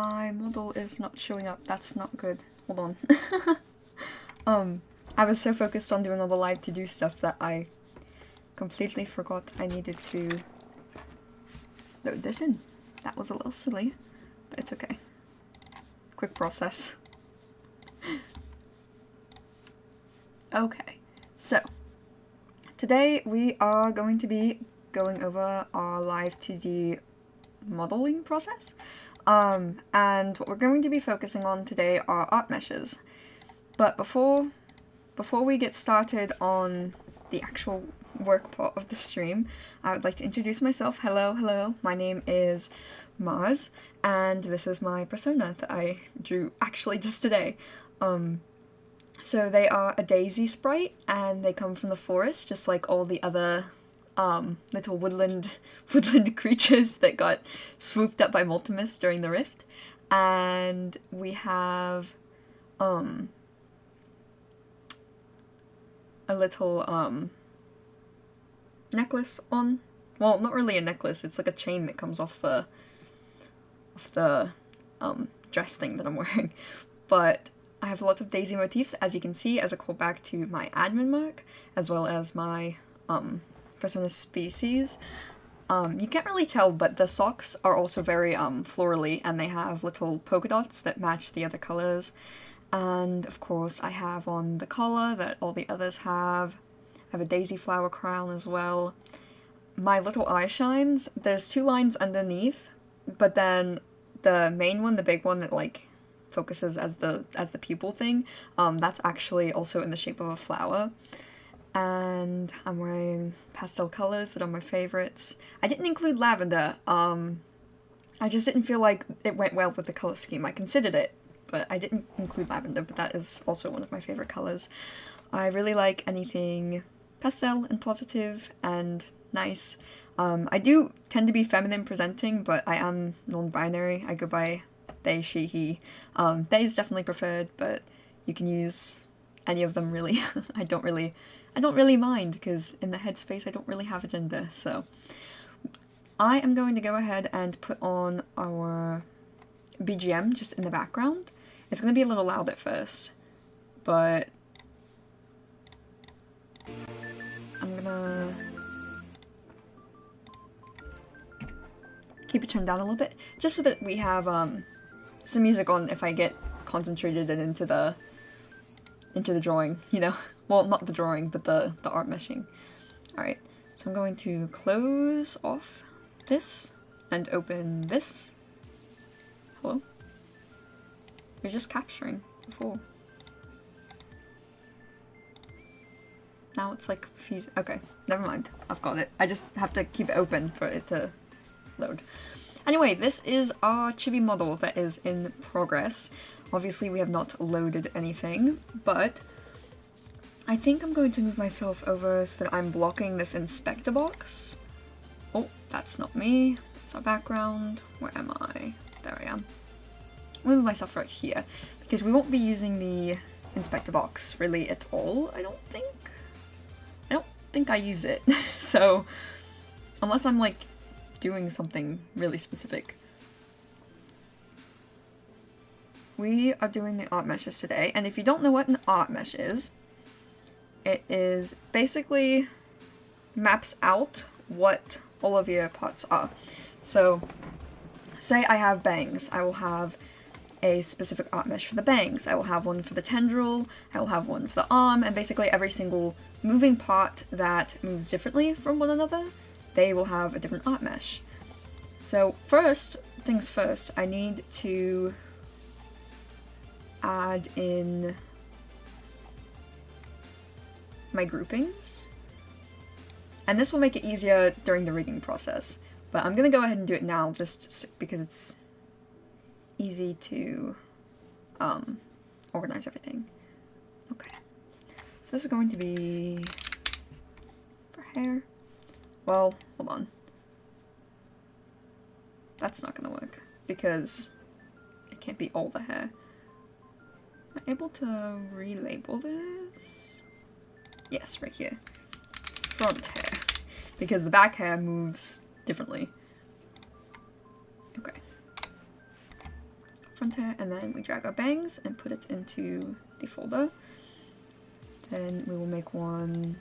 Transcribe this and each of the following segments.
my model is not showing up. That's not good. Hold on. I was so focused on doing all the Live2D stuff that I completely forgot I needed to load this in. That was a little silly, but it's okay. Quick process. Okay, so today we are going to be going over our Live2D modeling process. And what we're going to be focusing on today are art meshes. But before we get started on the actual work part of the stream, I would like to introduce myself. Hello, my name is Mars, and this is my persona that I drew actually just today. So they are a daisy sprite, and they come from the forest, just like all the other little woodland creatures that got swooped up by MULTIE'S during the rift. And we have a little necklace on. Well, not really a necklace, it's like a chain that comes off the dress thing that I'm wearing. But I have a lot of daisy motifs, as you can see, as a callback to my admin mark, as well as my persona species. You can't really tell, but the socks are also very florally, and they have little polka dots that match the other colors. And of course I have on the collar that all the others have. I have a daisy flower crown as well. My little eye shines, there's 2 lines underneath, but then the main one, the big one that like focuses as the pupil thing, that's actually also in the shape of a flower. And I'm wearing pastel colors that are my favorites. I didn't include lavender. I just didn't feel like it went well with the color scheme. I considered it, but I didn't include lavender, but that is also one of my favorite colors. I really like anything pastel and positive and nice. I do tend to be feminine presenting, but I am non-binary. I go by they, she, he. They is definitely preferred, but you can use any of them really. I don't really mind, because in the headspace I don't really have a gender, so. I am going to go ahead and put on our BGM just in the background. It's going to be a little loud at first, but I'm gonna keep it turned down a little bit, just so that we have some music on if I get concentrated and into the drawing, you know? Well, not the drawing, but the art meshing. Alright, so I'm going to close off this and open this. Hello? You're just capturing before. Now it's like fuse. Okay, never mind. I've got it. I just have to keep it open for it to load. Anyway, this is our Chibi model that is in progress. Obviously we have not loaded anything, but I think I'm going to move myself over so that I'm blocking this inspector box. Oh, that's not me. That's our background. Where am I? There I am. I'll move myself right here, because we won't be using the inspector box really at all, I don't think I use it. So, unless I'm like doing something really specific. We are doing the art meshes today, and if you don't know what an art mesh is, it is basically maps out what all of your parts are. So, say I have bangs, I will have a specific art mesh for the bangs, I will have one for the tendril, I will have one for the arm, and basically every single moving part that moves differently from one another, they will have a different art mesh. So first things first, I need to add in my groupings, and this will make it easier during the rigging process, but I'm gonna go ahead and do it now just because it's easy to organize everything. Okay, so this is going to be for hair. Well, hold on. That's not gonna work because it can't be all the hair. Am I able to relabel this? Yes, right here. Front hair. Because the back hair moves differently. Okay. front hair, and then we drag our bangs and put it into the folder. Then we will make one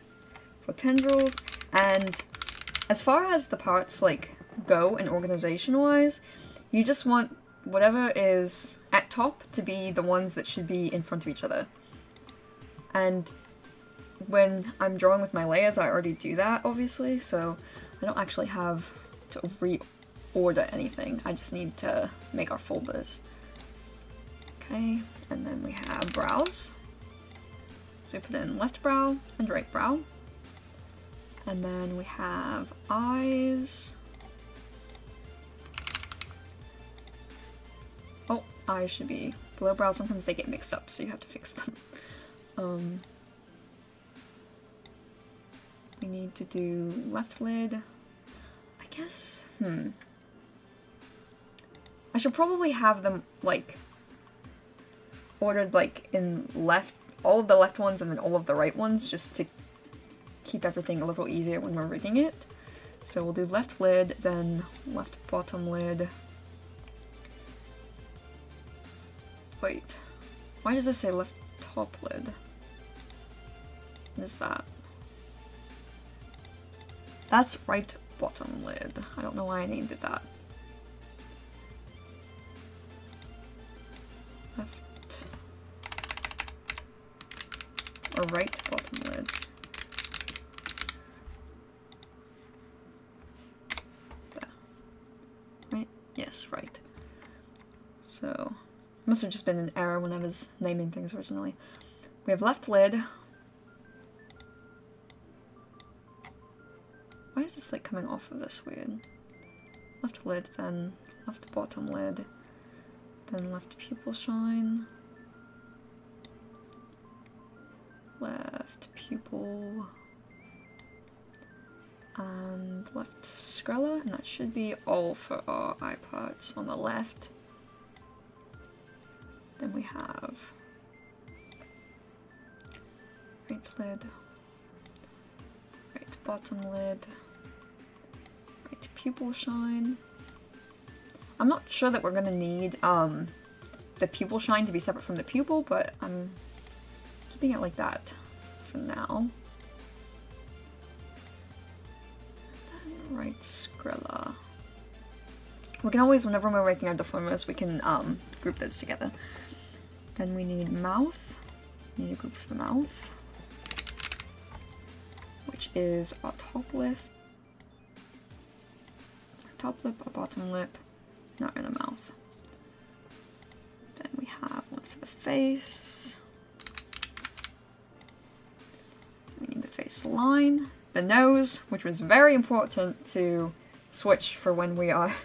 for tendrils, and as far as the parts like go and organization wise, you just want whatever is at top to be the ones that should be in front of each other. And when I'm drawing with my layers, I already do that, obviously, so I don't actually have to reorder anything. I just need to make our folders. Okay, and then we have brows. So we put in left brow and right brow. And then we have eyes. Oh, eyes should be below brows. Sometimes they get mixed up, so you have to fix them. We need to do left lid. I guess, I should probably have them, like, ordered, like, in left, all of the left ones and then all of the right ones, just to keep everything a little easier when we're rigging it. So we'll do left lid, then left bottom lid. Wait, why does this say left top lid? What is that? That's right bottom lid. I don't know why I named it that. Left or right bottom lid. There. Right? Yes, right. So, must have just been an error when I was naming things originally. We have left lid. Why is this like coming off of this weird? Left lid, then left bottom lid, then left pupil shine, left pupil, and left scrella, and that should be all for our eye parts on the left. Then we have right lid, right bottom lid, right pupil shine. I'm not sure that we're gonna need the pupil shine to be separate from the pupil, but I'm keeping it like that for now. Then right scrella. We can always, whenever we're making our deformers, we can group those together. Then we need mouth. We need a group for the mouth, which is our top lip, our bottom lip, not in the mouth. Then we have one for the face. We need the face line, the nose, which was very important to switch for when we are,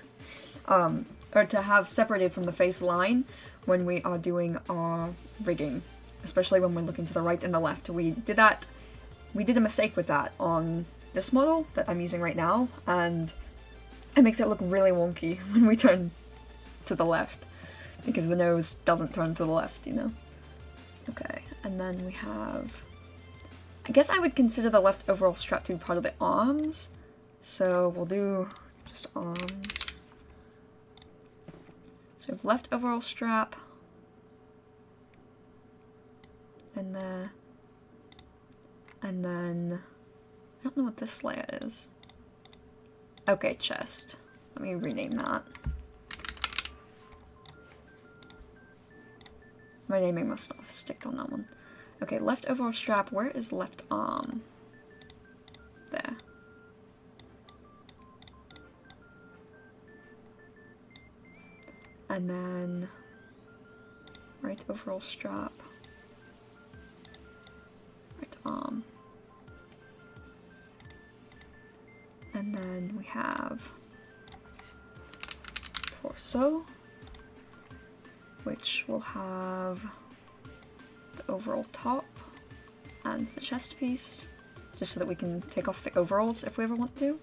or to have separated from the face line when we are doing our rigging, especially when we're looking to the right and the left. We did a mistake with that on this model that I'm using right now, and it makes it look really wonky when we turn to the left, because the nose doesn't turn to the left, you know? Okay, and then we have, I guess I would consider the left overall strap to be part of the arms, so we'll do just arms. So we have left overall strap, and then I don't know what this layer is. Okay, chest. Let me rename that. My naming must not have sticked on that one. Okay, left overall strap. Where is left arm? There. And then right overall strap. Right arm. And then we have torso, which will have the overall top and the chest piece, just so that we can take off the overalls if we ever want to.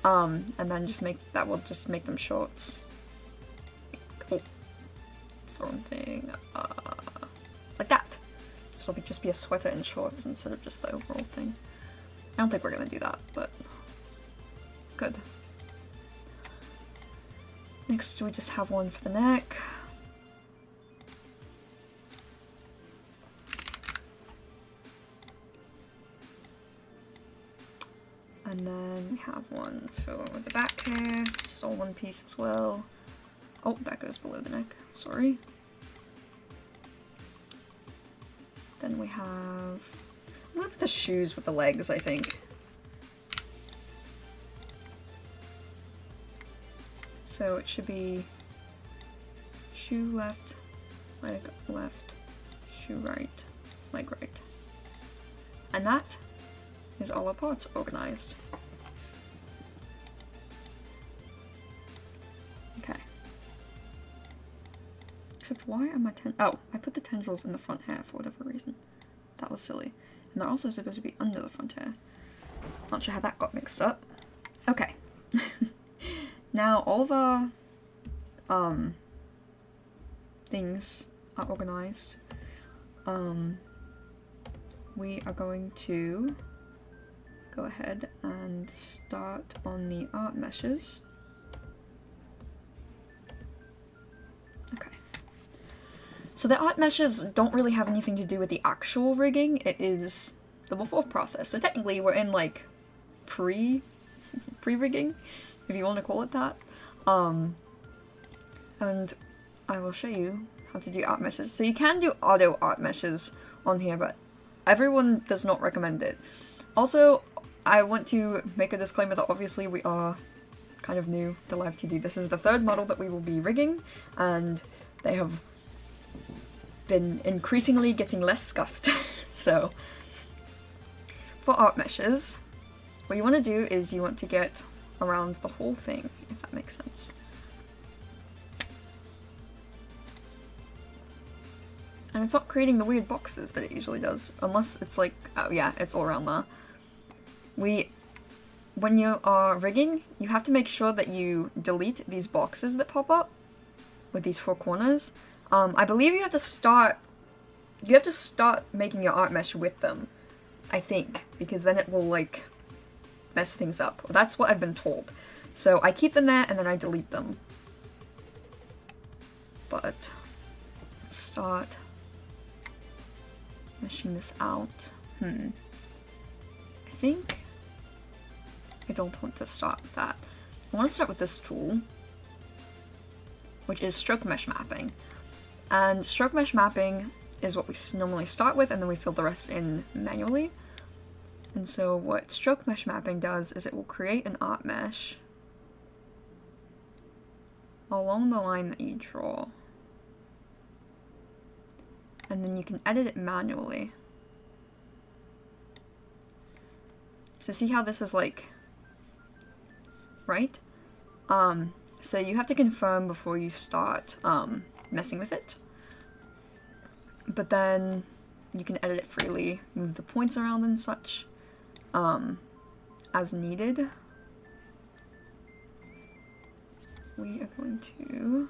And then just we'll just make them shorts. Oh, that's the wrong thing. Like that. So it'll just be a sweater and shorts instead of just the overall thing. I don't think we're gonna do that, but good. Next we just have one for the neck. And then we have one for the back hair, which is all one piece as well. Oh, that goes below the neck, sorry. Then we have, I'm gonna put the shoes with the legs, I think. So it should be shoe left, leg left, shoe right, leg right. And that is all our parts organized. Okay. Except why are my oh, I put the tendrils in the front hair for whatever reason. That was silly. And they're also supposed to be under the front hair. Not sure how that got mixed up. Okay. Now all of our things are organized. We are going to go ahead and start on the art meshes. Okay. So the art meshes don't really have anything to do with the actual rigging, it is the before process. So technically we're in like pre-rigging, if you want to call it that. And I will show you how to do art meshes. So you can do auto art meshes on here, but everyone does not recommend it. Also, I want to make a disclaimer that obviously we are kind of new to Live2D. This is the third model that we will be rigging, and they have been increasingly getting less scuffed. So, for art meshes, what you want to do is you want to get around the whole thing, if that makes sense. And it's not creating the weird boxes that it usually does, unless it's like, oh yeah, it's all around there. When you are rigging, you have to make sure that you delete these boxes that pop up with these four corners. I believe you have to start making your art mesh with them, I think, because then it will like mess things up. That's what I've been told. So I keep them there and then I delete them. But let's start meshing this out. I think I don't want to start with that. I want to start with this tool, which is stroke mesh mapping. And stroke mesh mapping is what we normally start with, and then we fill the rest in manually. And so what stroke mesh mapping does is it will create an art mesh along the line that you draw. And then you can edit it manually. So see how this is like, right? So you have to confirm before you start messing with it. But then you can edit it freely, move the points around and such, as needed. We are going to...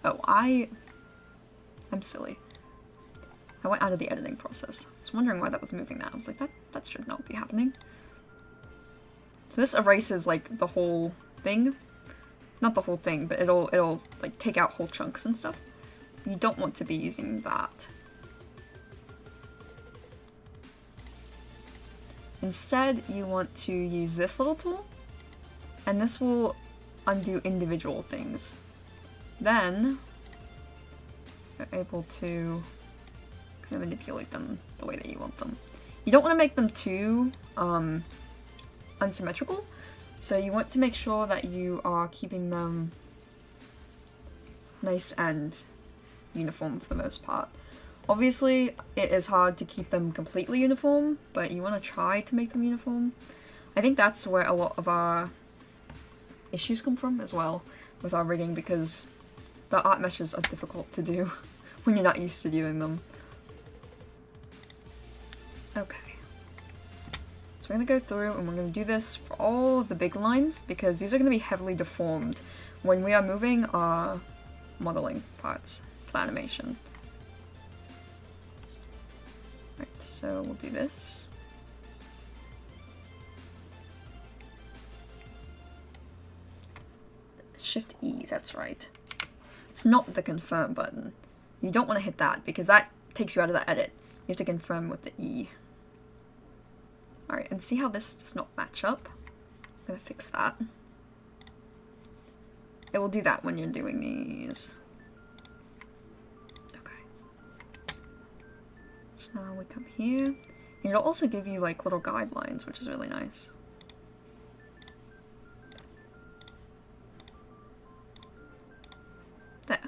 Oh, I'm silly. I went out of the editing process. I was wondering why that was moving that. I was like, that should not be happening. So this erases like the whole thing. Not the whole thing, but it'll like take out whole chunks and stuff. You don't want to be using that. Instead, you want to use this little tool, and this will undo individual things. Then you're able to kind of manipulate them the way that you want them. You don't want to make them too unsymmetrical, so you want to make sure that you are keeping them nice and uniform for the most part. Obviously, it is hard to keep them completely uniform, but you want to try to make them uniform. I think that's where a lot of our issues come from as well with our rigging, because the art meshes are difficult to do when you're not used to doing them. Okay. So we're going to go through and we're going to do this for all of the big lines, because these are going to be heavily deformed when we are moving our modeling parts for animation. Right, so we'll do this. Shift E, that's right. It's not the confirm button. You don't want to hit that because that takes you out of the edit. You have to confirm with the E. Alright, and see how this does not match up? I'm gonna fix that. It will do that when you're doing these. Okay. So now we come here. And it'll also give you like little guidelines, which is really nice. There.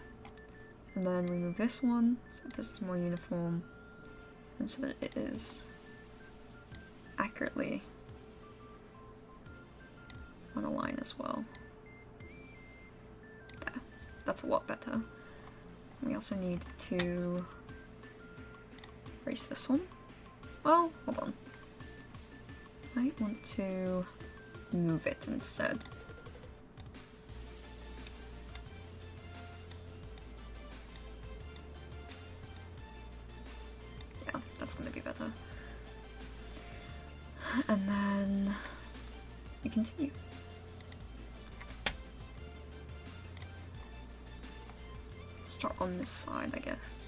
And then remove this one, so that this is more uniform. And so that it is accurately on a line as well. There. That's a lot better. We also need to erase this one. Well, hold on. I want to move it instead. Yeah, that's going to be better. And then we continue. Start on this side, I guess.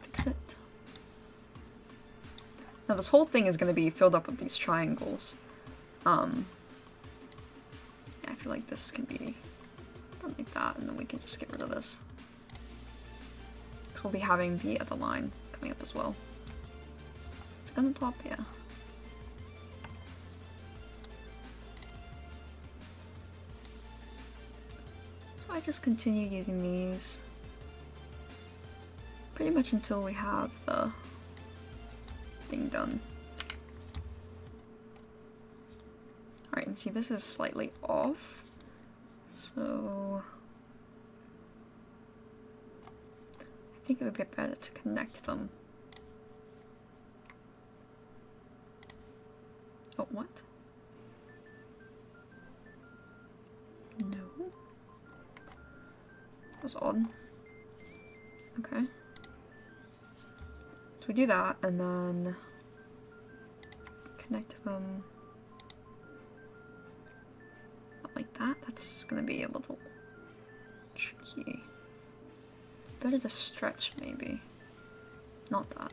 Fix it. Now this whole thing is going to be filled up with these triangles. Yeah, I feel like this can be done like that, and then we can just get rid of this. Because we'll be having the other line coming up as well. Is it on the top? Yeah. So I just continue using these pretty much until we have the thing done. Alright, and see this is slightly off, so I think it would be better to connect them. Oh, what? No. That was odd. Okay. So we do that, and then connect them. Not like that. That's gonna be a little tricky. Better to stretch, maybe. Not that.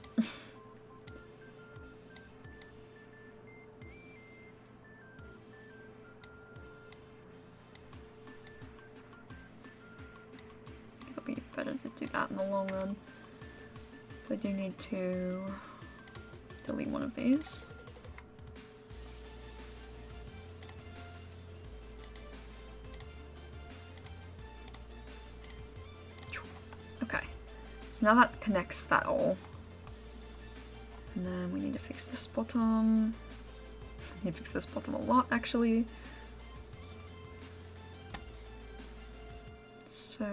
It'll be better to do that in the long run. But I do need to delete one of these. Okay, so now that connects that all. And then we need to fix this bottom. We need to fix this bottom a lot, actually. So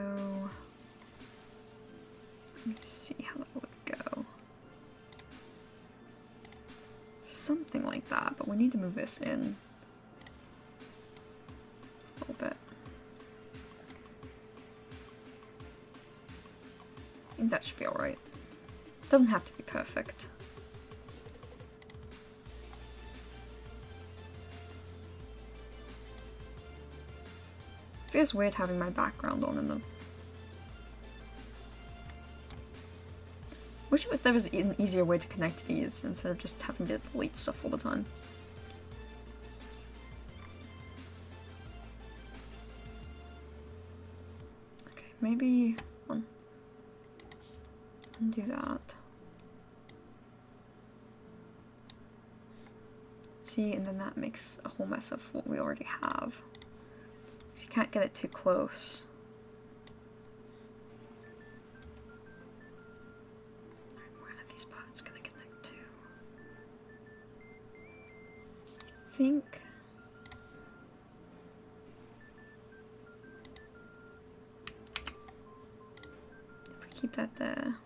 let me see how that would go. Something like that, but we need to move this in a little bit. I think that should be alright. It doesn't have to be perfect. It feels weird having my background on in them. Wish there was an easier way to connect these instead of just having to delete stuff all the time. Okay, maybe undo that. See, and then that makes a whole mess of what we already have. So you can't get it too close. I think if we keep that there,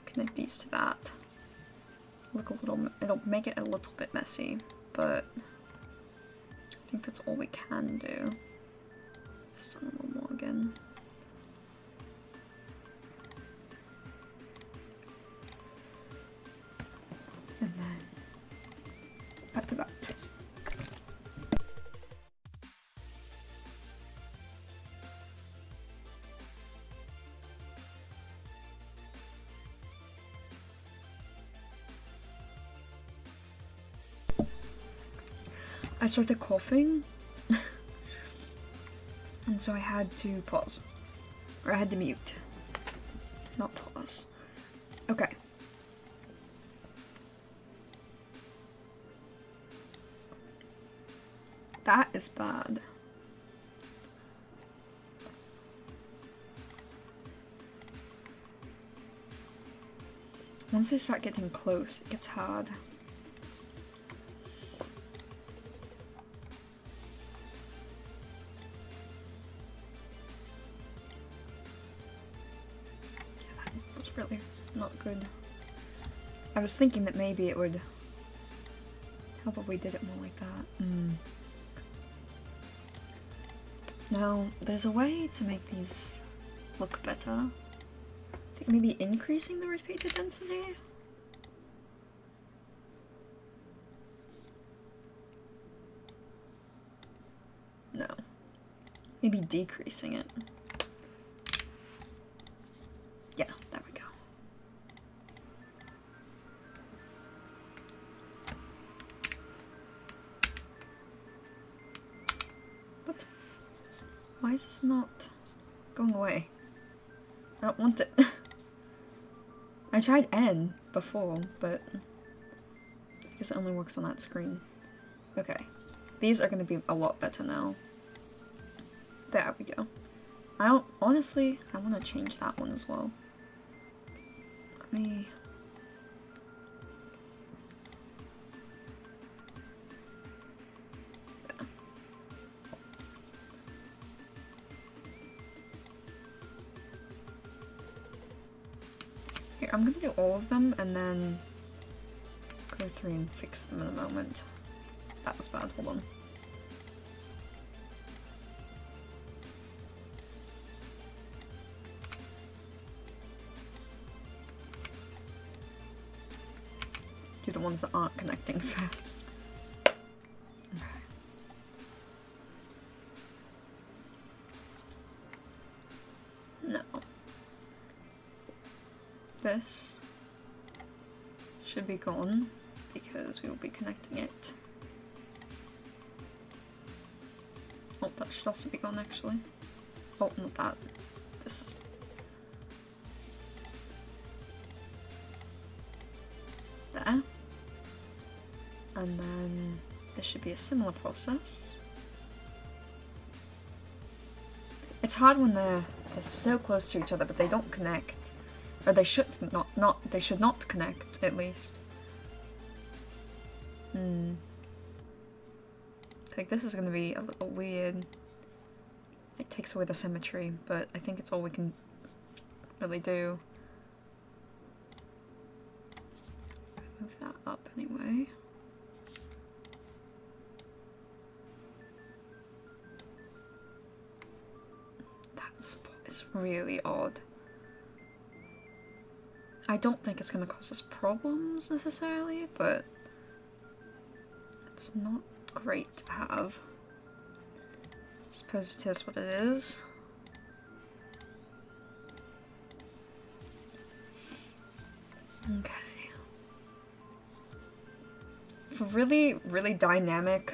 connect these to that. Look a little, it'll make it a little bit messy, but I think that's all we can do. Just done a little more again. And then back to that. I started coughing, and so I had to pause. Or I had to mute. Not pause. Okay. That is bad. Once they start getting close, it gets hard. Yeah, that was really not good. I was thinking that maybe it would help if we did it more like that. Now, there's a way to make these look better. I think maybe increasing the repeated density? No. Maybe decreasing it. Yeah, there we go. What? Why is this not going away? I don't want it. I tried N before, but I guess it only works on that screen. Okay. These are gonna be a lot better now. There we go. Honestly, I want to change that one as well. Let me... There. Here, I'm gonna do all of them and then go through and fix them in a moment. That was bad, hold on. Do the ones that aren't connecting first. Okay. No. This should be gone because we will be connecting it. Oh, that should also be gone actually. Oh, not that. This. There. And then this should be a similar process. It's hard when they're so close to each other but they don't connect. Or they should not connect, at least. Like, this is gonna be a little weird. It takes away the symmetry, but I think it's all we can really do. Move that up anyway. That spot is really odd. I don't think it's going to cause us problems necessarily, but it's not great to have. I suppose it is what it is. Okay. For really, really dynamic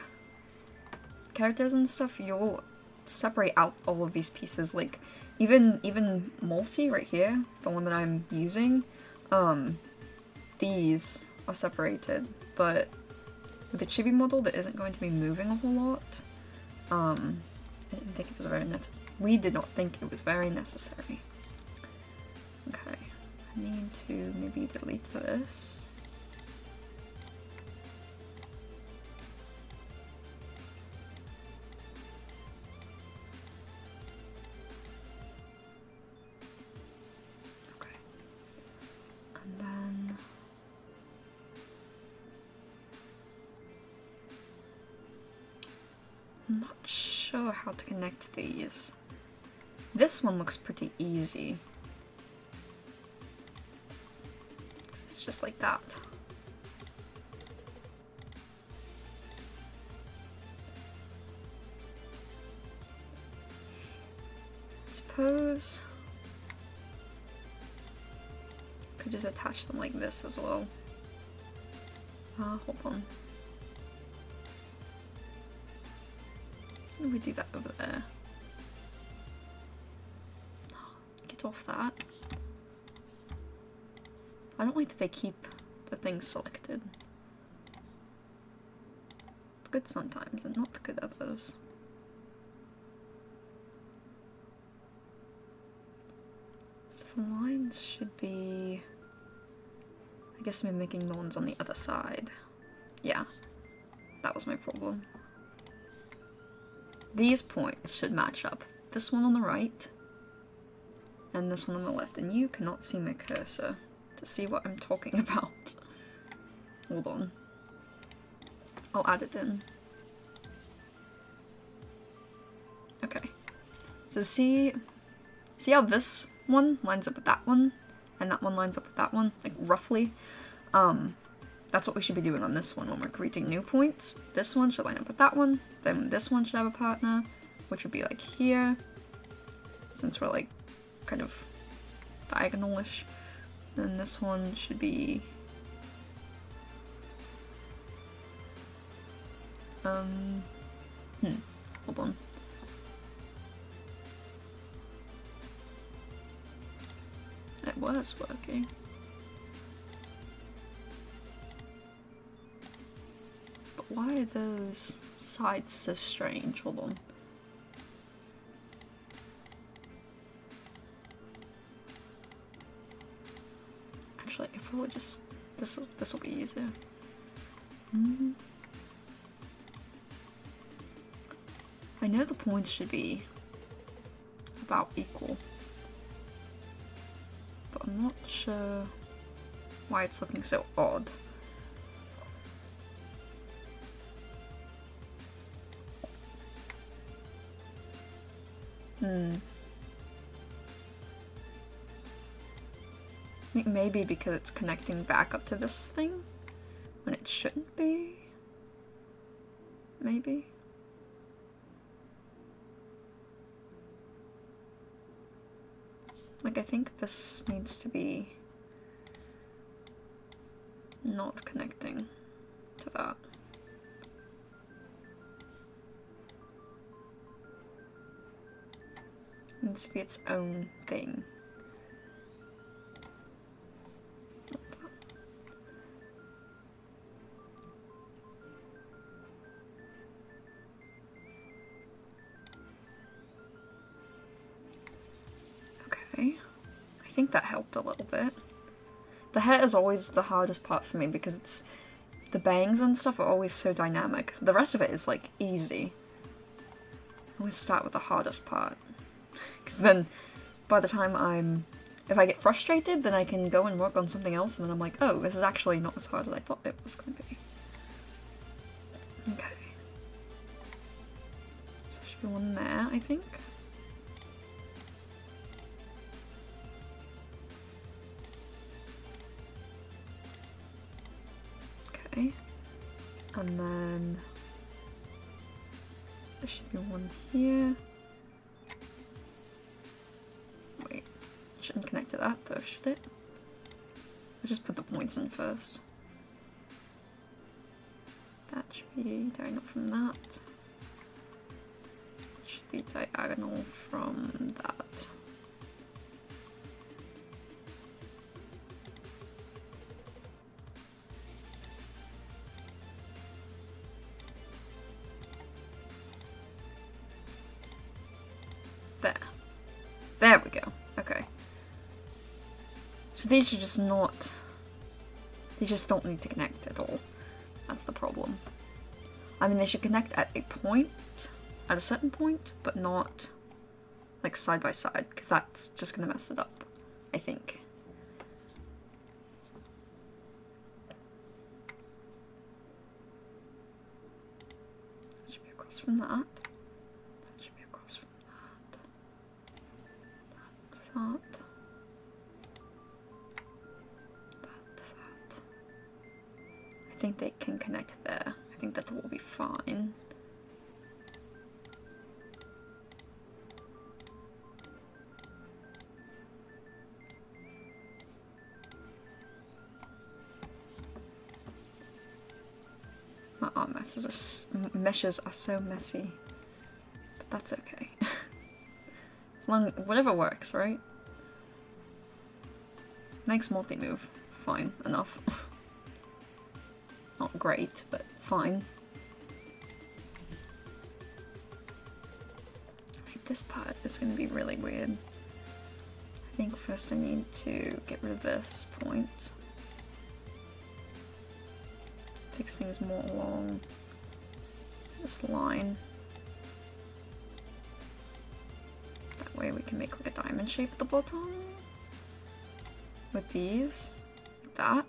characters and stuff, you'll separate out all of these pieces. Like, even multi right here, the one that I'm using, these are separated, but with the Chibi model that isn't going to be moving a whole lot, I didn't think it was very necessary. We did not think it was very necessary. Okay, I need to maybe delete this. I'm not sure how to connect these. This one looks pretty easy. It's just like that. I suppose I could just attach them like this as well. Hold on. Maybe we do that over there. Get off that. I don't like that they keep the things selected. It's good sometimes and not good others. So the lines should be... I guess I'm making the ones on the other side. Yeah, that was my problem. These points should match up. This one on the right, and this one on the left. And you cannot see my cursor to see what I'm talking about. Hold on. I'll add it in. Okay. So see how this one lines up with that one, and that one lines up with that one, like roughly? That's what we should be doing on this one when we're creating new points. This one should line up with that one, then this one should have a partner, which would be like here, since we're like kind of diagonal-ish. Then this one should be hold on. It was working. But why are those sides so strange? Hold on. Actually, I could probably just... This will be easier. I know the points should be about equal, but I'm not sure why it's looking so odd. I think maybe because it's connecting back up to this thing when it shouldn't be. Maybe. Like, I think this needs to be not connecting to that. It needs to be its own thing. Okay, I think that helped a little bit. The hair is always the hardest part for me because it's the bangs and stuff are always so dynamic. The rest of it is like easy. I always start with the hardest part. Because then, by the time if I get frustrated, then I can go and work on something else, and then I'm like, oh, this is actually not as hard as I thought it was going to be. Okay. So there should be one there, I think. Okay. And then there should be one here. Wait, shouldn't connect to that though, should it? I'll just put the points in first. That should be diagonal from that. It should be diagonal from that. There. There we go. Okay. So these should just not... These just don't need to connect at all. That's the problem. I mean, they should connect at a point, at a certain point, but not like side by side, because that's just gonna mess it up, I think. That should be across from that. That should be across from that. That. That. I think they can connect there. I think that will be fine. My arm meshes are so messy. that's okay. As long, whatever works, right? Makes multi-move. Fine, enough. Not great, but fine. This part is going to be really weird. I think first I need to get rid of this point. Takes things more along this line. That way we can make like a diamond shape at the bottom. With these. Like that.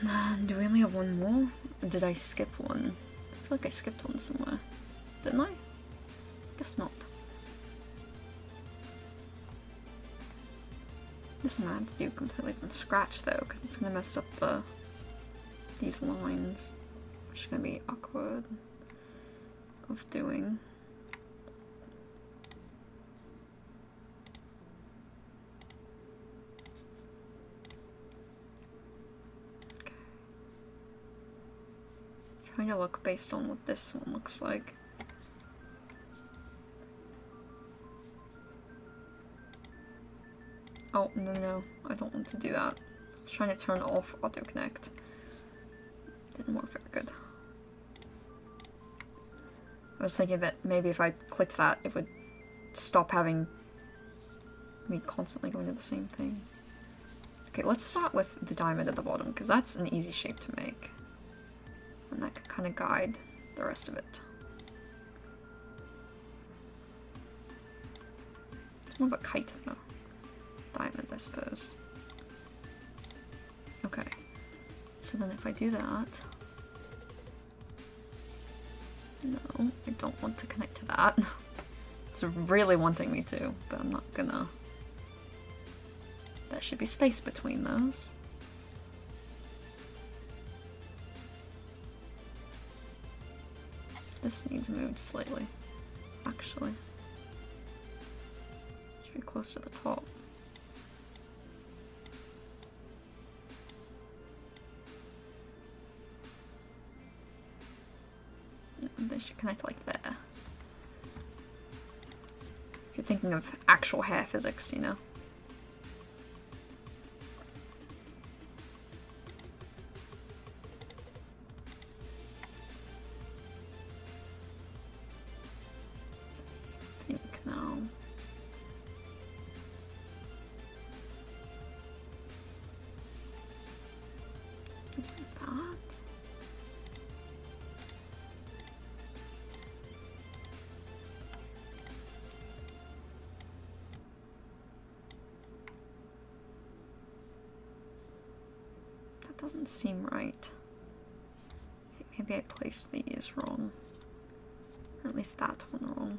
And then, do we only have one more? Or did I skip one? I feel like I skipped one somewhere. Didn't I? Guess not. This I'm gonna have to do completely from scratch though, because it's gonna mess up these lines, which is gonna be awkward of doing. Trying to look based on what this one looks like. Oh, no, I don't want to do that. I was trying to turn off autoconnect. Didn't work very good. I was thinking that maybe if I clicked that, it would stop having me constantly going to the same thing. Okay, let's start with the diamond at the bottom, because that's an easy shape to make. And that could kind of guide the rest of it. It's more of a kite than a diamond, I suppose. Okay. So then if I do that... No, I don't want to connect to that. It's really wanting me to, but I'm not gonna. There should be space between those. This needs moved slightly, actually. Should be close to the top. And they should connect like there. If you're thinking of actual hair physics, you know. Doesn't seem right. Maybe I placed these wrong. Or at least that one wrong.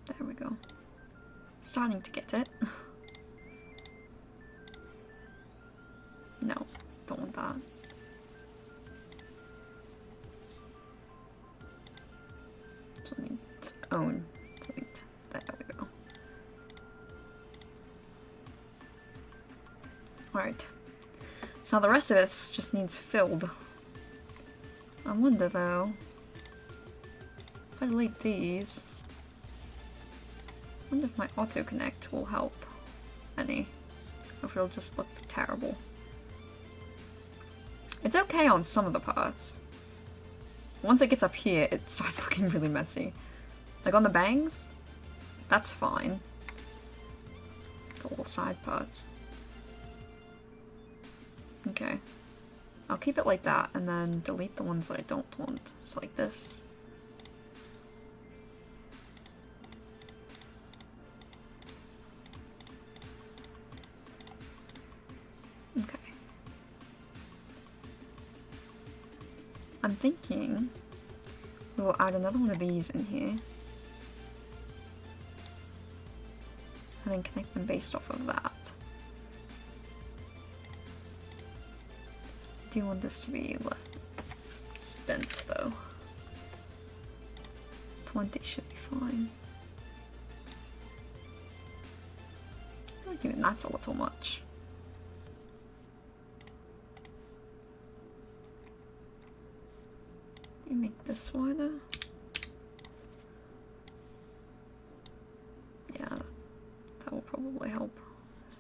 There we go. Starting to get it. No, don't want that. So it needs its own point. There we go. Alright. So now the rest of it just needs filled. I wonder though, if I delete these, I wonder if my auto-connect will help any, or if it'll just look terrible. It's okay on some of the parts. Once it gets up here, it starts looking really messy. Like on the bangs, that's fine. The little side parts. Okay. I'll keep it like that and then delete the ones that I don't want. So like this. I'm thinking we'll add another one of these in here. And then connect them based off of that. I do want this to be less dense though. 20 should be fine. I think even that's a little much. You make this wider. Yeah, that will probably help.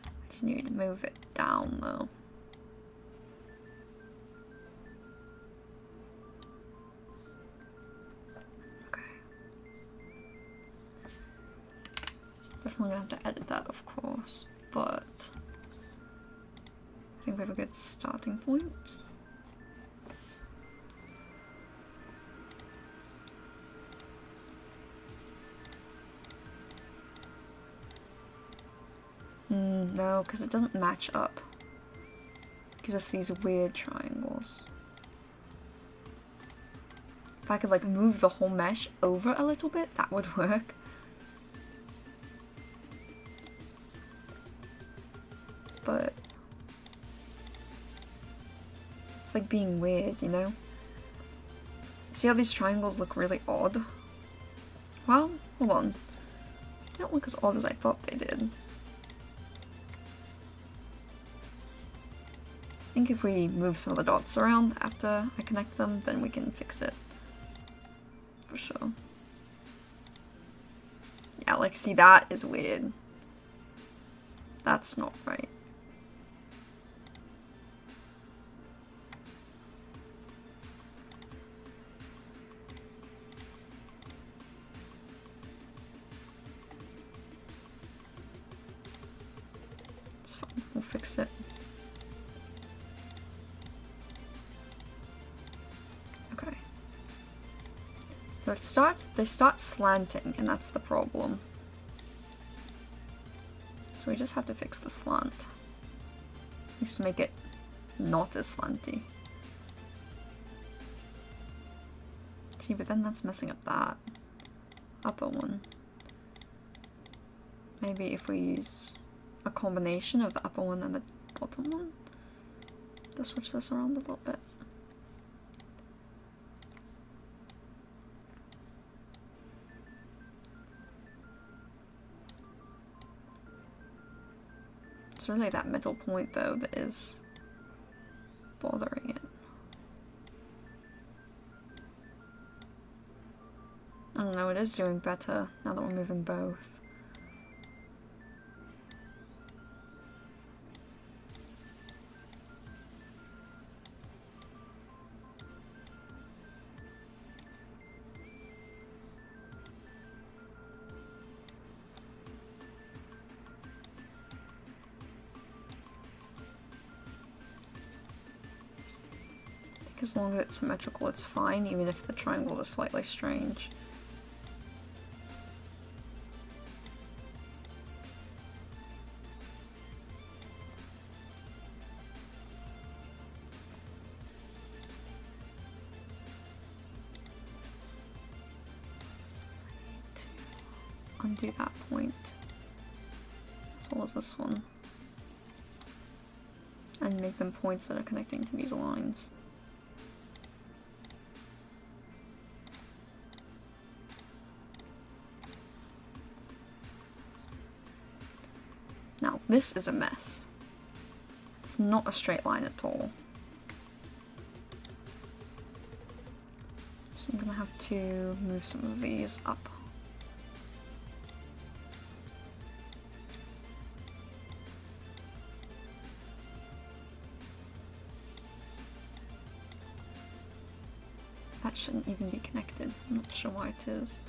I just need to move it down though. Definitely gonna have to edit that, of course, but I think we have a good starting point. No, because it doesn't match up. It gives us these weird triangles. If I could like move the whole mesh over a little bit, that would work. But it's like being weird, you know? See how these triangles look really odd? Well, hold on. They don't look as odd as I thought they did. I think if we move some of the dots around after I connect them, then we can fix it. For sure. Yeah, like, see, that is weird. That's not right. It's fine, we'll fix it. Okay. So they start slanting, and that's the problem. So we just have to fix the slant. Just to make it not as slanty. See, but then that's messing up that upper one. Maybe if we use a combination of the upper one and the bottom one to switch this around a little bit. It's really that middle point though that is bothering it. I don't know, it is doing better now that we're moving both. As long as it's symmetrical, it's fine, even if the triangle is slightly strange. I need to undo that point, as well as this one, and make them points that are connecting to these lines. Now, this is a mess. It's not a straight line at all. So I'm gonna have to move some of these up. That shouldn't even be connected. I'm not sure why it is.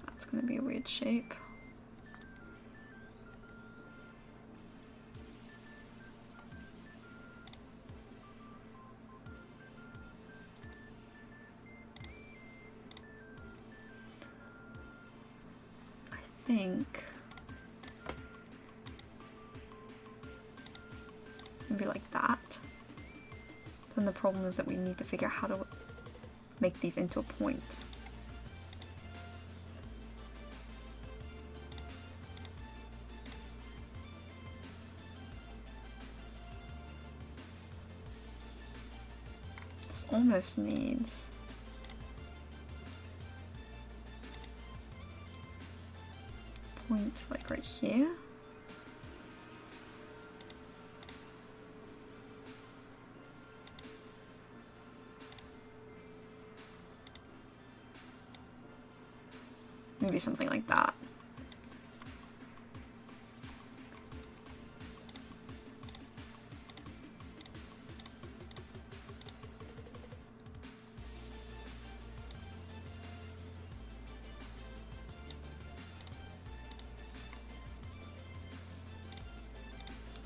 That's gonna be a weird shape. I think maybe like that. Then the problem is that we need to figure out how to make these into a point. This almost needs a point like right here. Maybe something like that.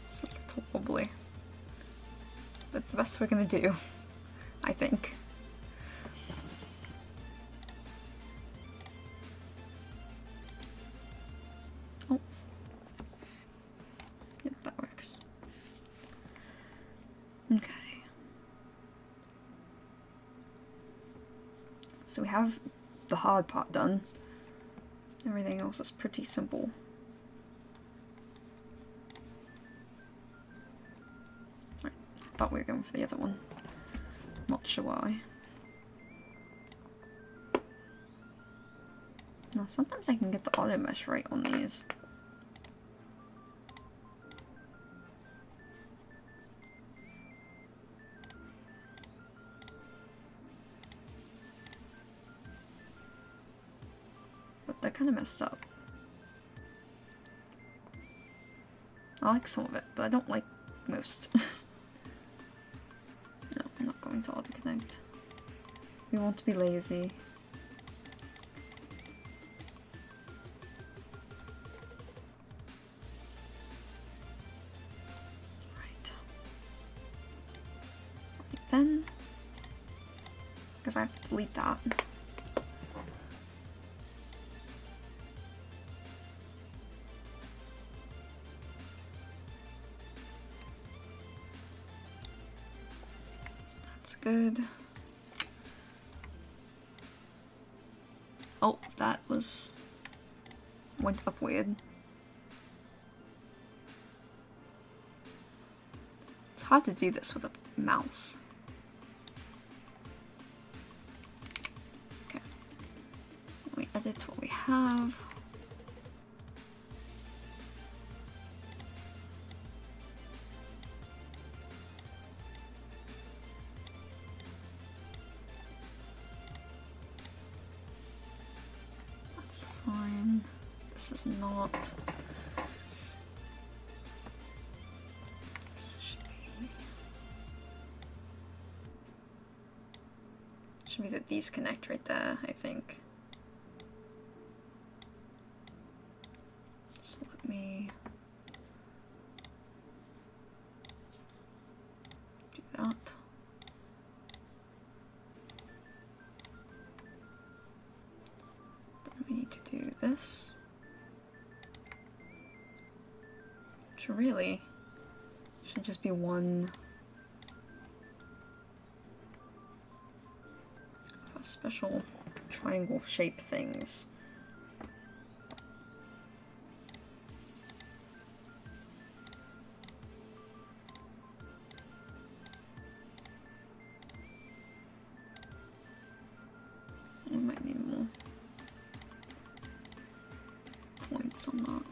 It's a little wobbly. That's the best we're gonna do, I think. So we have the hard part done. Everything else is pretty simple. Right. I thought we were going for the other one. Not sure why. Now sometimes I can get the auto mesh right on these. They're kind of messed up. I like some of it, but I don't like most. No, I'm not going to auto-connect. We want to be lazy. Right. Right then. Because I have to delete that. Good. Oh, that went up weird. It's hard to do this with a mouse. Okay. We edit what we have. Fine. This is not. Should be that these connect right there, I think. So let me do that. We need to do this, which really should just be one of our special triangle shape things. We might need more points on that.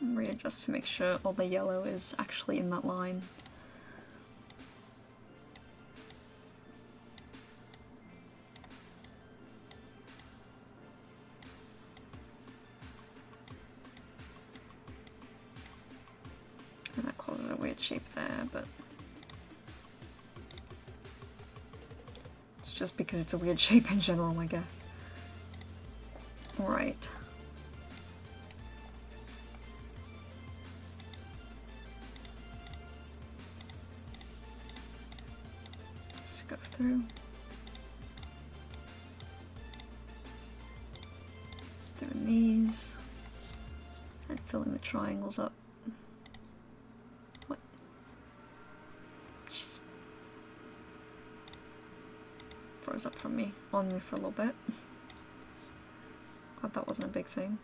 Readjust to make sure all the yellow is actually in that line. And that causes a weird shape there, but it's just because it's a weird shape in general, I guess. Alright. Just go through. Doing these. And filling the triangles up. What? Jeez. Froze up from me, on me for a little bit. Glad that wasn't a big thing.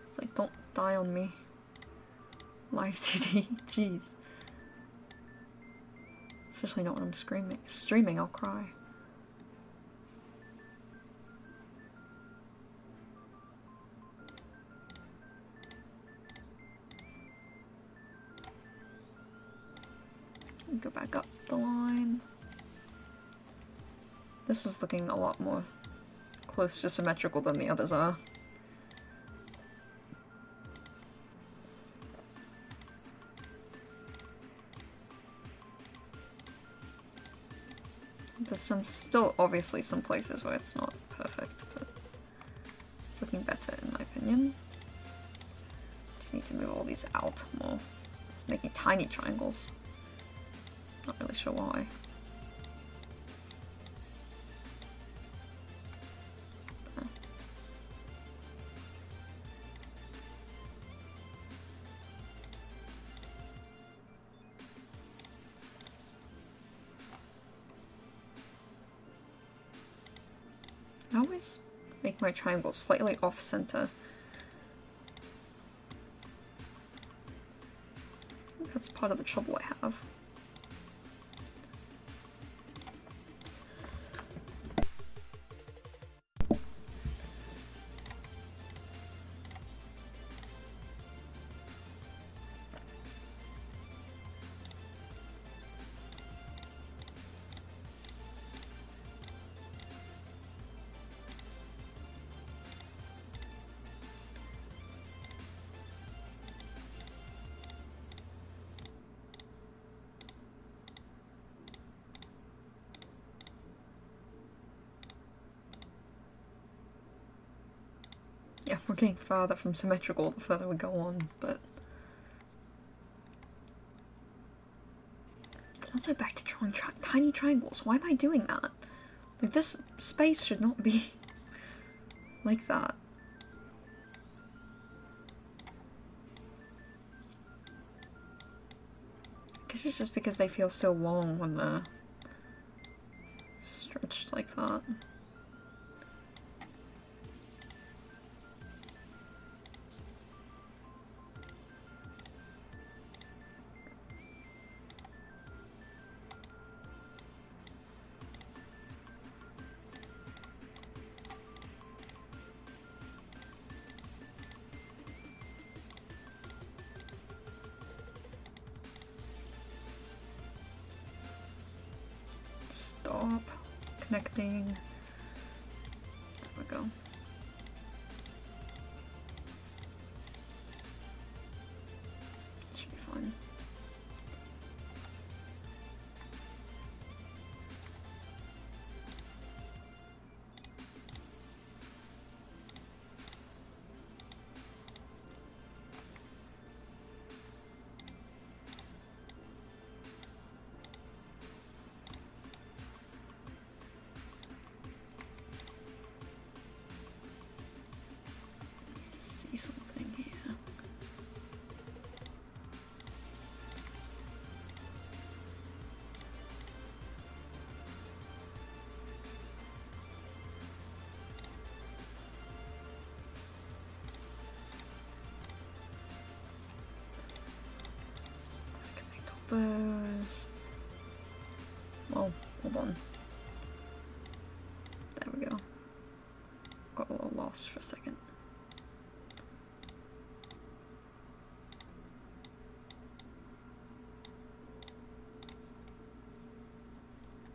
It's like, don't die on me. Live2D, jeez. Especially not when I'm streaming, I'll cry. Go back up the line. This is looking a lot more close to symmetrical than the others are. There's still obviously some places where it's not perfect, but it's looking better in my opinion. Do need to move all these out more. It's making tiny triangles. Not really sure why. I always make my triangles slightly off center. I think that's part of the trouble I have. Yeah, we're getting farther from symmetrical the further we go on, but... Also back to drawing tiny triangles. Why am I doing that? Like, this space should not be like that. I guess it's just because they feel so long when they're stretched like that. Stop connecting. There we go. Should be fine. Something here. Connect all those. Well, hold on. There we go. Got a little lost. just for a second.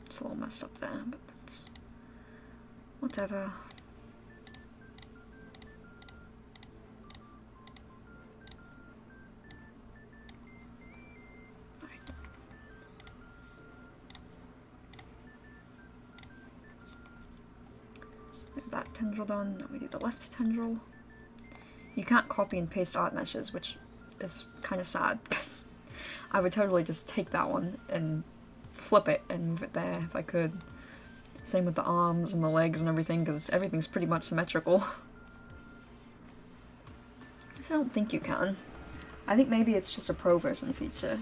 It's a little messed up there, but that's whatever. That tendril done, then we do the left tendril. You can't copy and paste art meshes, which is kind of sad, because I would totally just take that one and flip it and move it there if I could. Same with the arms and the legs and everything, because everything's pretty much symmetrical. I don't think you can. I think maybe it's just a pro version feature.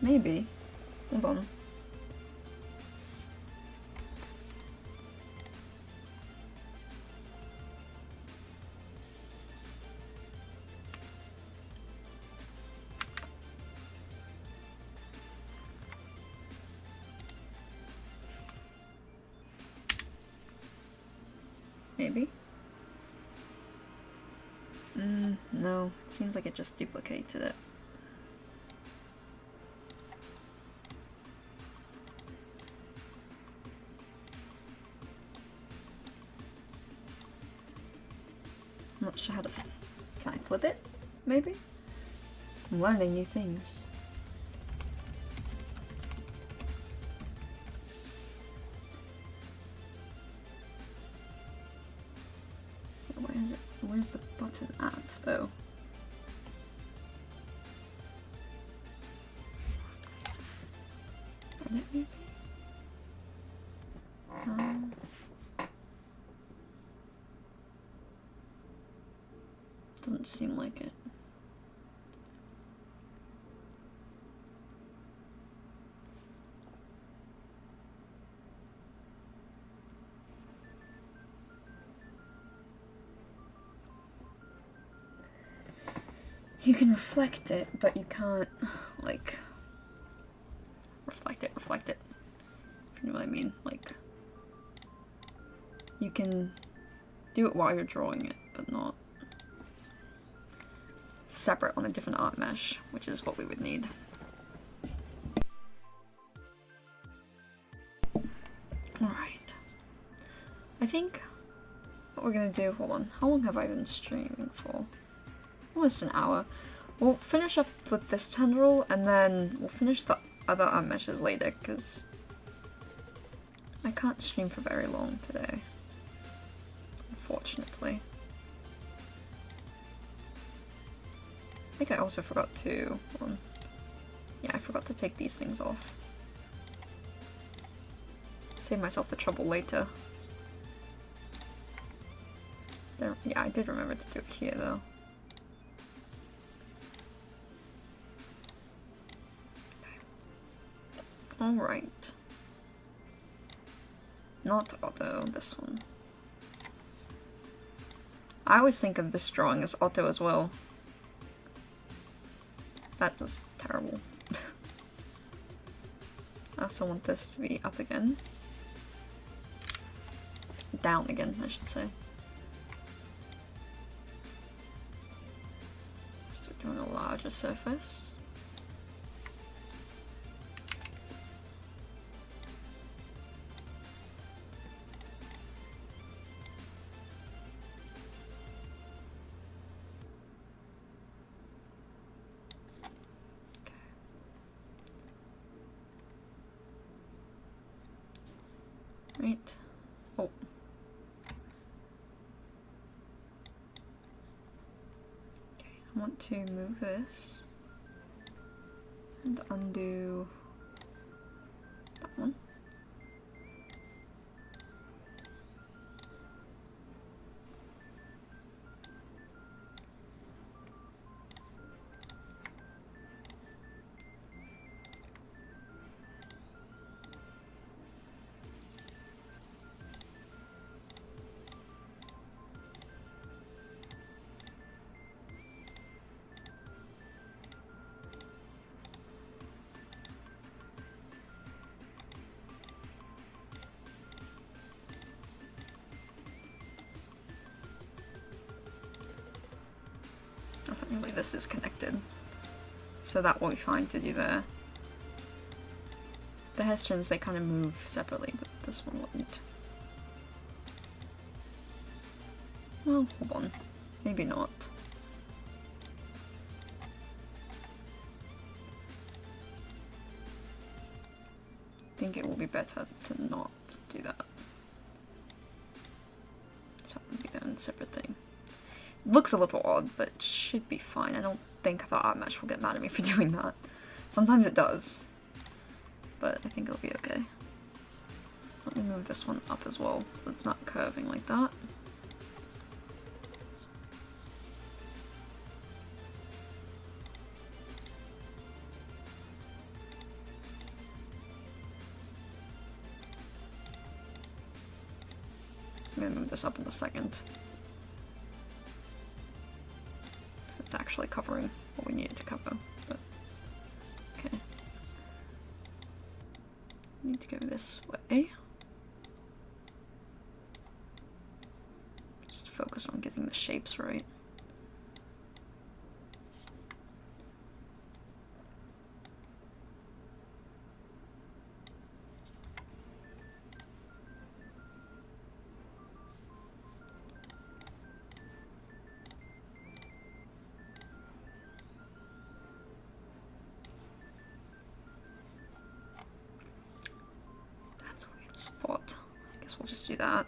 Maybe. Hold on. Maybe. No. It seems like it just duplicated it. I'm not sure how to... Can I flip it? Maybe? I'm learning new things. Where is it? Where's the button at, though? Edit, maybe? Doesn't seem like it. You can reflect it, but you can't, like, reflect it. If you know what I mean. Like, you can do it while you're drawing it, but not separate on a different art mesh, which is what we would need. Alright. I think what we're gonna do, hold on, how long have I been streaming for? Almost an hour. We'll finish up with this tendril, and then we'll finish the other art meshes later, because I can't stream for very long today, unfortunately. I think I also forgot to, hold on. Yeah, I forgot to take these things off. Save myself the trouble later. There, yeah, I did remember to do it here though. Alright. Not auto, this one. I always think of this drawing as auto as well. That was terrible. I also want this to be up again. Down again, I should say. So we're doing a larger surface. Right. Oh. Okay, I want to move this and undo that one. technically this is connected. So that will be fine to do there. The hair strands, they kind of move separately, but this one wouldn't. Well, hold on. Maybe not. I think it will be better to not do that. So it would be their own separate thing. It looks a little odd, but it should be fine. I don't think the art mesh will get mad at me for doing that. Sometimes it does, but I think it'll be okay. Let me move this one up as well, so it's not curving like that. I'm gonna move this up in a second. So it's actually covering what we need it to cover, but okay. Need to go this way. Just focus on getting the shapes right. Spot. I guess we'll just do that.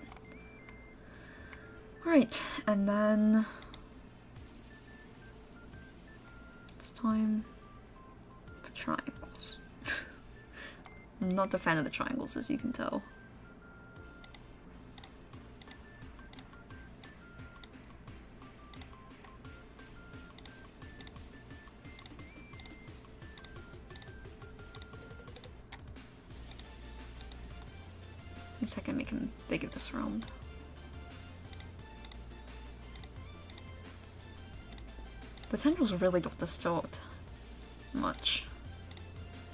Alright, and then it's time for triangles. I'm not a fan of the triangles, as you can tell. At least I can make him bigger this round. The tendrils really don't distort much.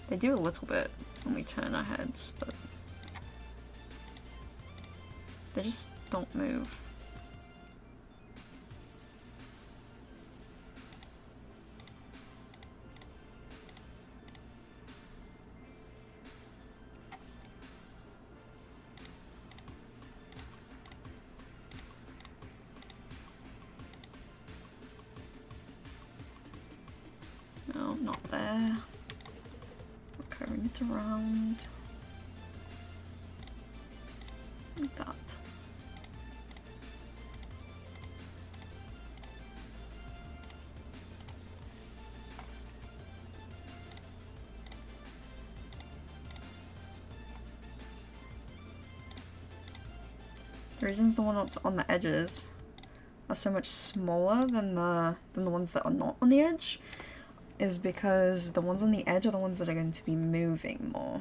They do a little bit when we turn our heads, but they just don't move. No, not there. We're curving it around. Like that. The reasons the ones on the edges are so much smaller than the ones that are not on the edge is because the ones on the edge are the ones that are going to be moving more.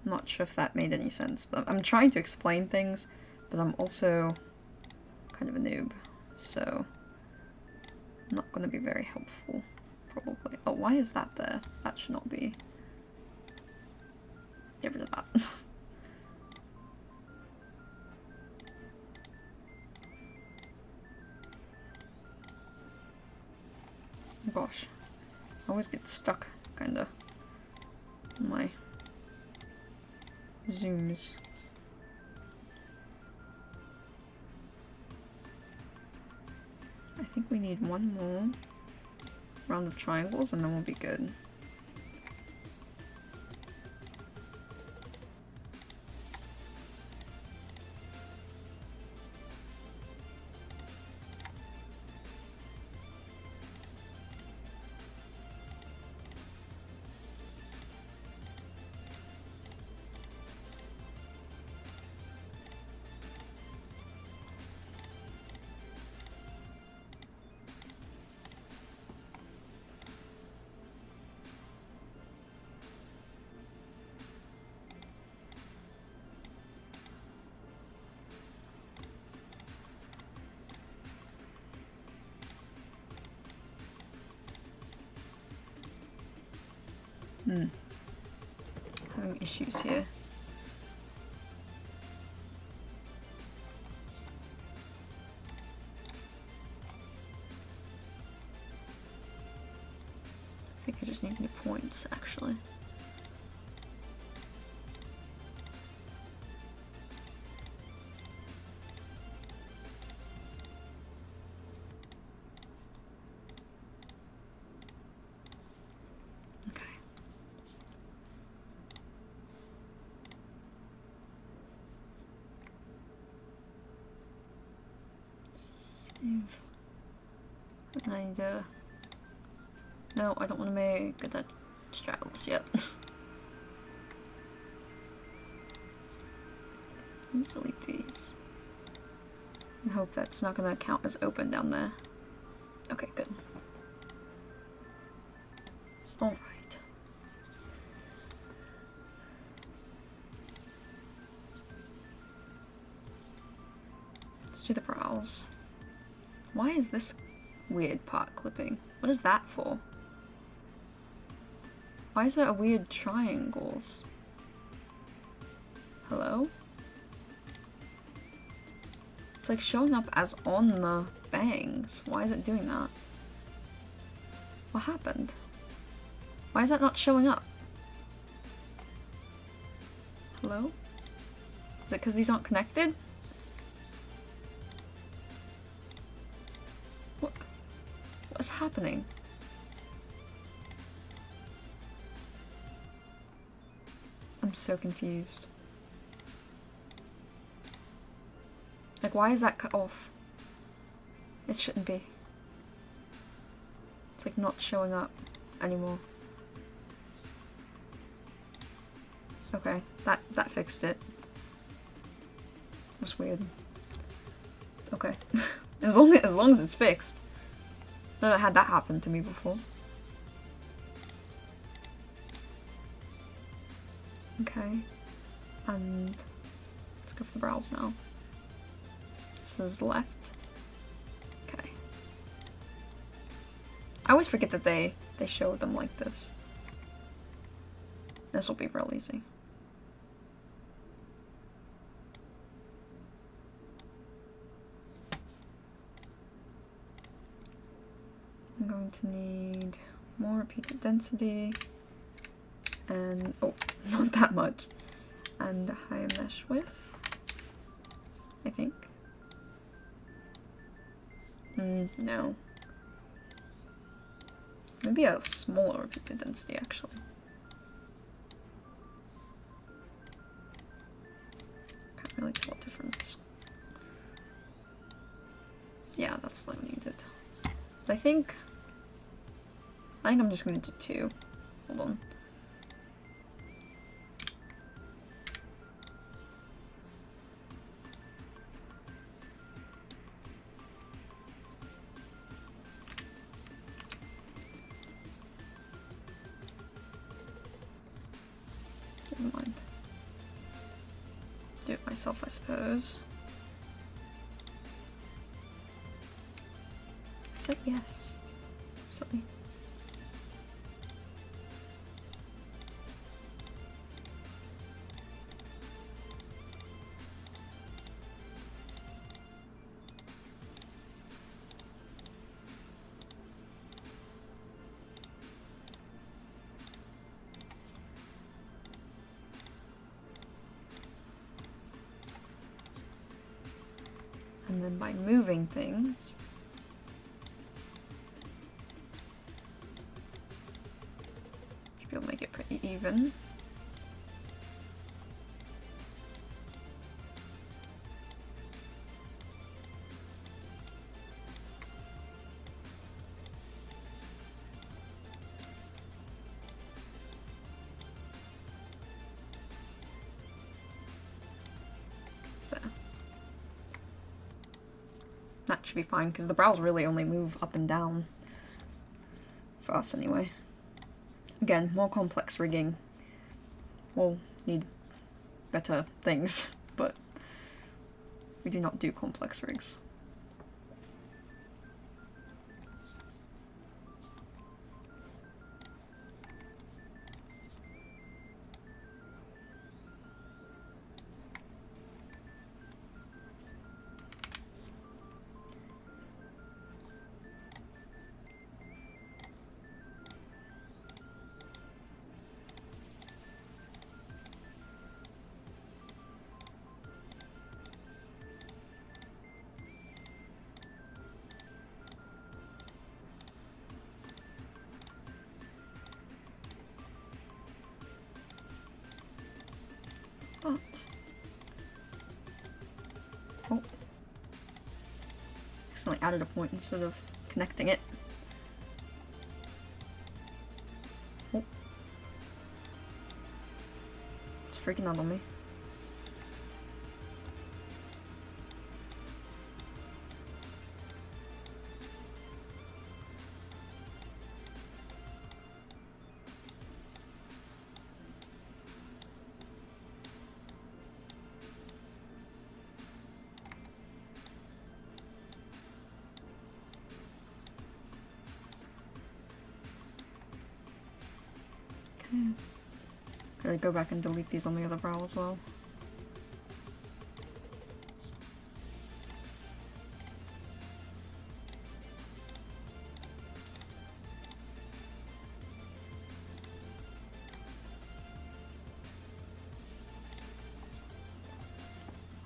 I'm not sure if that made any sense, but I'm trying to explain things, but I'm also kind of a noob, so I'm not going to be very helpful, probably. Oh, why is that there? That should not be. Get rid of that. Gosh, I always get stuck, kinda, in my zooms. I think we need one more round of triangles and then we'll be good. Having issues here. just need new points, actually. Okay. Save. And I need to... No, I don't want to make that straddles yet. Let's delete these. I hope that's not going to count as open down there. Okay, good. Alright. Let's do the brows. Why is this weird part clipping? What is that for? Why is there a weird triangles? Hello? It's like showing up as on the bangs. Why is it doing that? What happened? Why is that not showing up? Hello? Is it because these aren't connected? What's happening? I'm so confused. Like, why is that cut off? It shouldn't be. It's like not showing up anymore. Okay, that fixed it. That's weird. Okay. as long as it's fixed. I've never had that happen to me before. Okay, and let's go for the brows now. This is left. Okay. I always forget that they show them like this. This will be real easy. I'm going to need more repeated density. And, oh, not that much. And a higher mesh width, I think. No. Maybe a smaller repeated density, actually. Can't really tell what difference. Yeah, that's what I needed. But I think I'm just gonna do 2. Hold on. Never mind. Do it myself, I suppose. I said yes. Silly. And then by moving things, should be able to make it pretty even. That should be fine, because the brows really only move up and down. For us, anyway. Again, more complex rigging. We'll need better things, but we do not do complex rigs. accidentally added a point instead of connecting it. Oh. It's freaking out on me. Gotta go back and delete these on the other brow as well.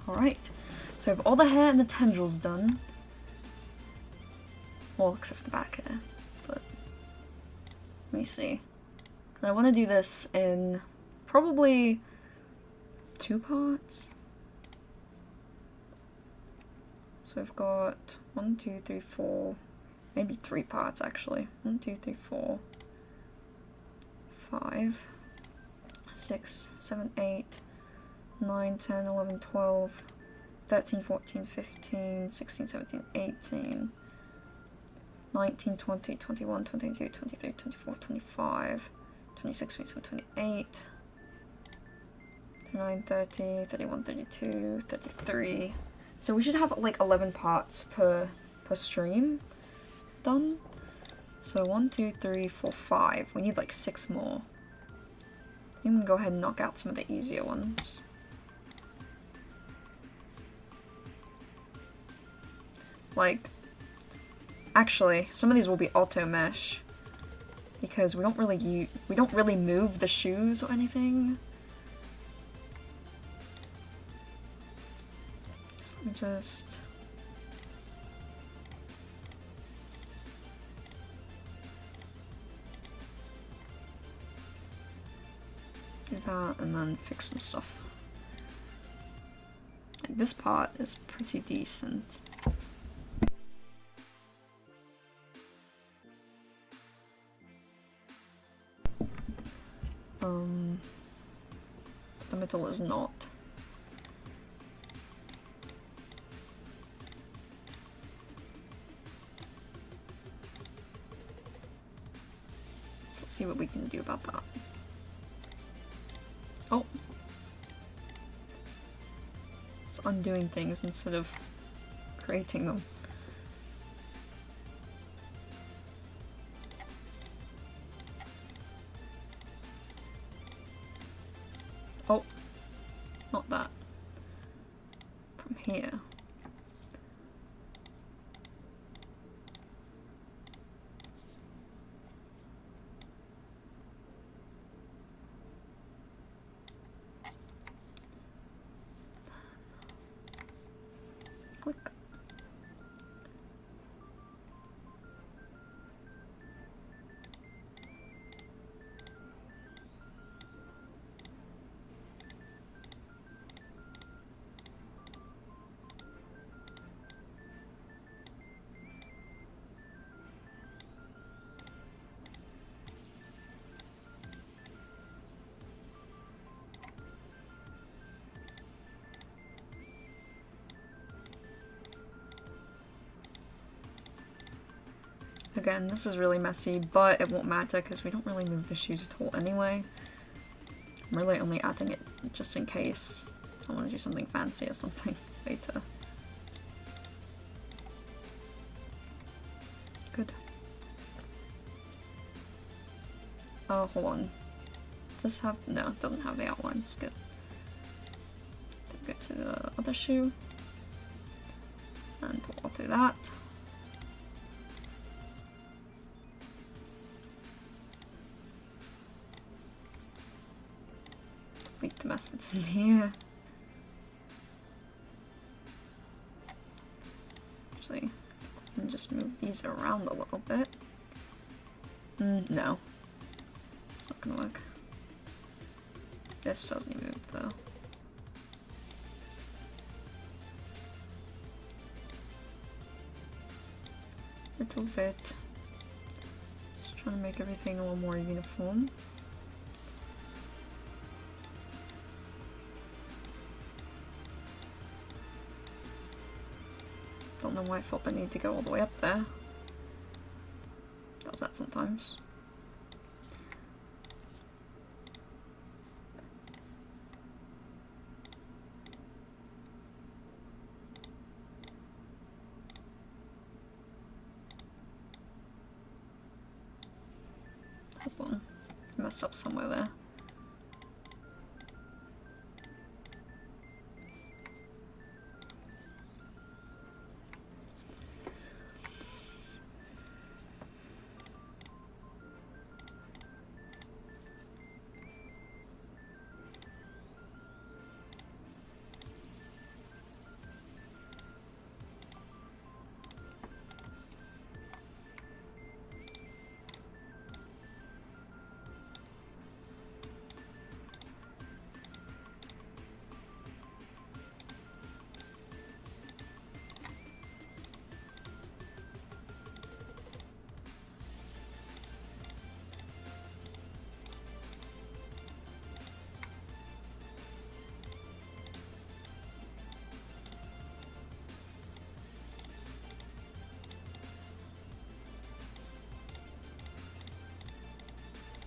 Alright, so I have all the hair and the tendrils done. Well, except for the back hair, but let me see. I want to do this in probably 2 parts. So I've got 1, 2, 3, 4, maybe 3 parts actually. 1, 2, 3, 4, 5, 6, 7, 8, 9, 10, 11, 12, 13, 14, 15, 16, 17, 18, 19, 20, 21, 22, 23, 24, 25, 26, 27, 28, 29, 30, 31, 32, 33. So we should have like 11 parts per stream done. So 1, 2, 3, 4, 5. We need like 6 more. You can go ahead and knock out some of the easier ones. Like, actually, some of these will be auto mesh. Because we don't really move the shoes or anything. So let me just do that and then fix some stuff. Like, this part is pretty decent. The middle is not. So let's see what we can do about that. Oh. It's undoing things instead of creating them. Oh, not that. From here. Click. Again, this is really messy, but it won't matter because we don't really move the shoes at all anyway. I'm really only adding it just in case I want to do something fancy or something later. Good. Oh, hold on. Does this have... no, it doesn't have the outlines. Good. Go to the other shoe. And we'll do that. Delete the mess that's in here. Actually, I can just move these around a little bit. No. It's not gonna work. This doesn't move though. little bit. Just trying to make everything a little more uniform. Don't know why I felt the need to go all the way up there. Does that sometimes. Hold on, messed up somewhere there.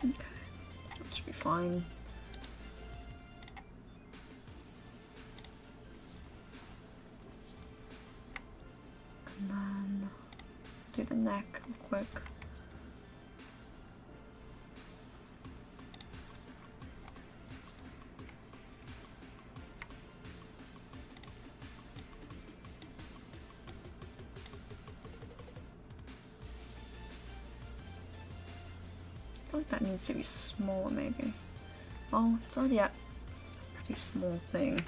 Okay, that should be fine. And then do the neck real quick. I feel like that needs to be smaller, maybe. Oh, it's already at a pretty small thing.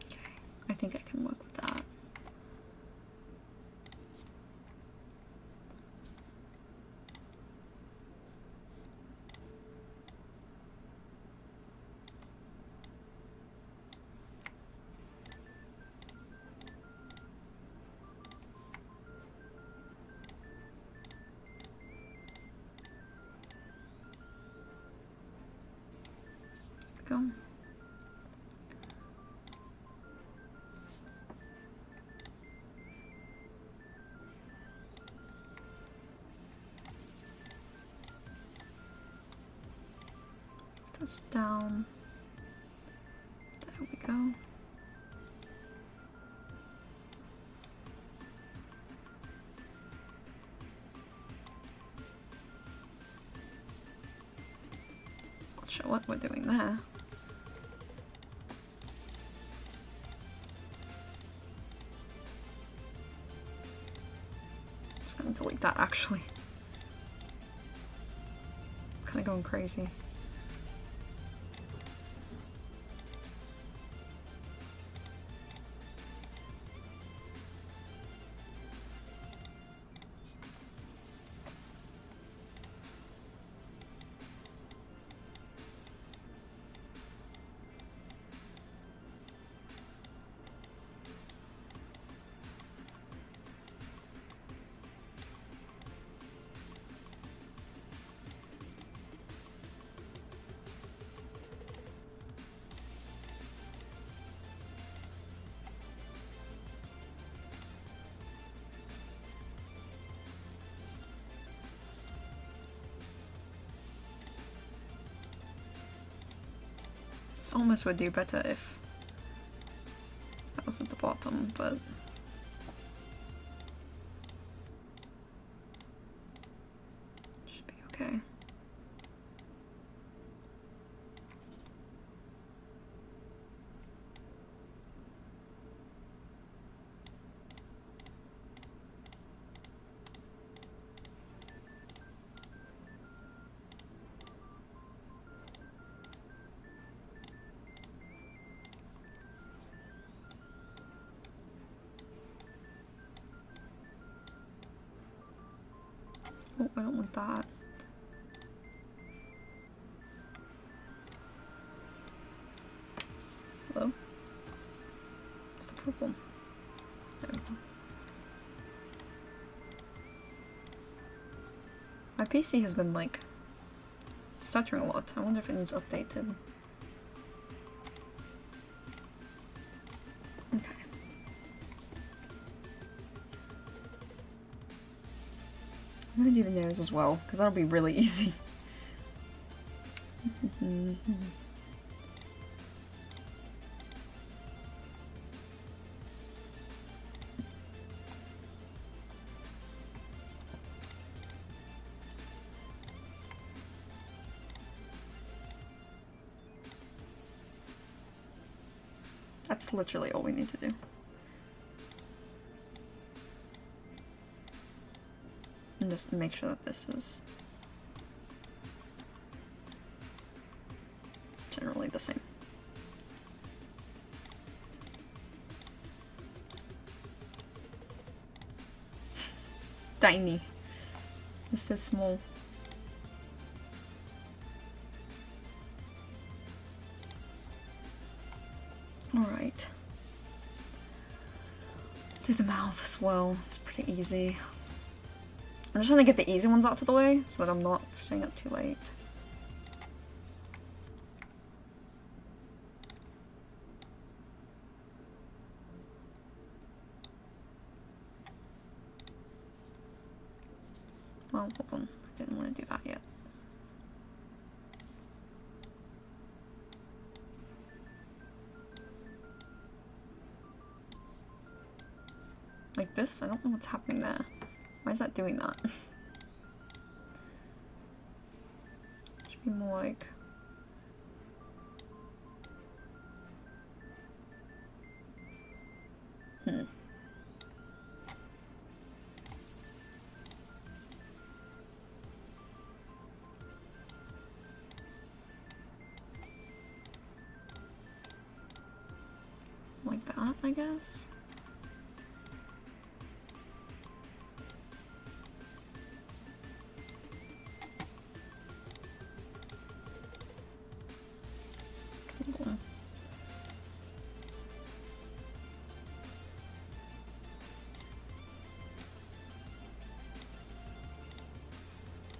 Okay, I think I can work with that. Go. Those down. There we go. Not sure what we're doing there. Just gonna delete that actually. Kinda going crazy. This almost would do better if that was at the bottom, but should be okay. Oh, I don't want that. Hello? What's the problem? There we go. My PC has been, like, stuttering a lot. I wonder if it needs updated. Okay. I'm gonna do the nose as well, because that'll be really easy. That's literally all we need to do. And just make sure that this is generally the same. Tiny. This is small. Alright. Do the mouth as well. It's pretty easy. I'm just trying to get the easy ones out of the way so that I'm not staying up too late. Well, hold on. I didn't want to do that yet. Like this? I don't know what's happening there. Why is that doing that? Should be more like... Like that, I guess?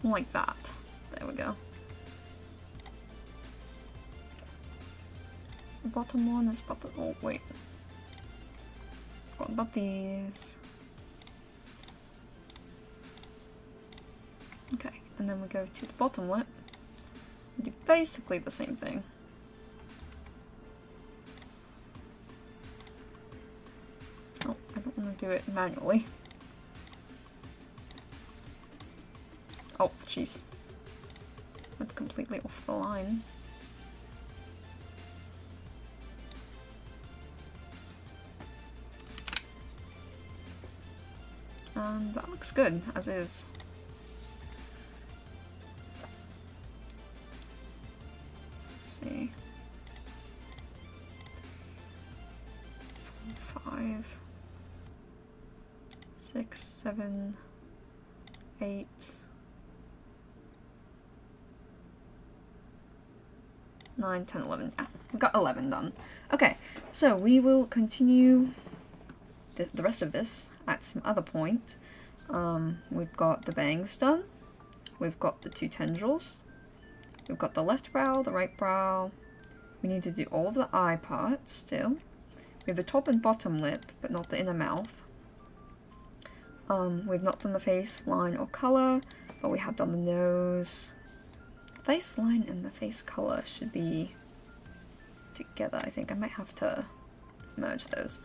Like that. There we go. The bottom one is about the... Oh, wait. What about these? Okay, and then we go to the bottom lip. Do basically the same thing. Oh, I don't want to do it manually. Oh, jeez. Went completely off the line. And that looks good, as is. Let's see. 4, 5, 6, 7, 8. 9, 10, 11. Yeah, we got 11 done. Okay, so we will continue the rest of this at some other point. We've got the bangs done. We've got the 2 tendrils. We've got the left brow, the right brow. We need to do all of the eye parts still. We have the top and bottom lip, but not the inner mouth. We've not done the face line or color, but we have done the nose. Face line and the face color should be together, I think. I might have to merge those.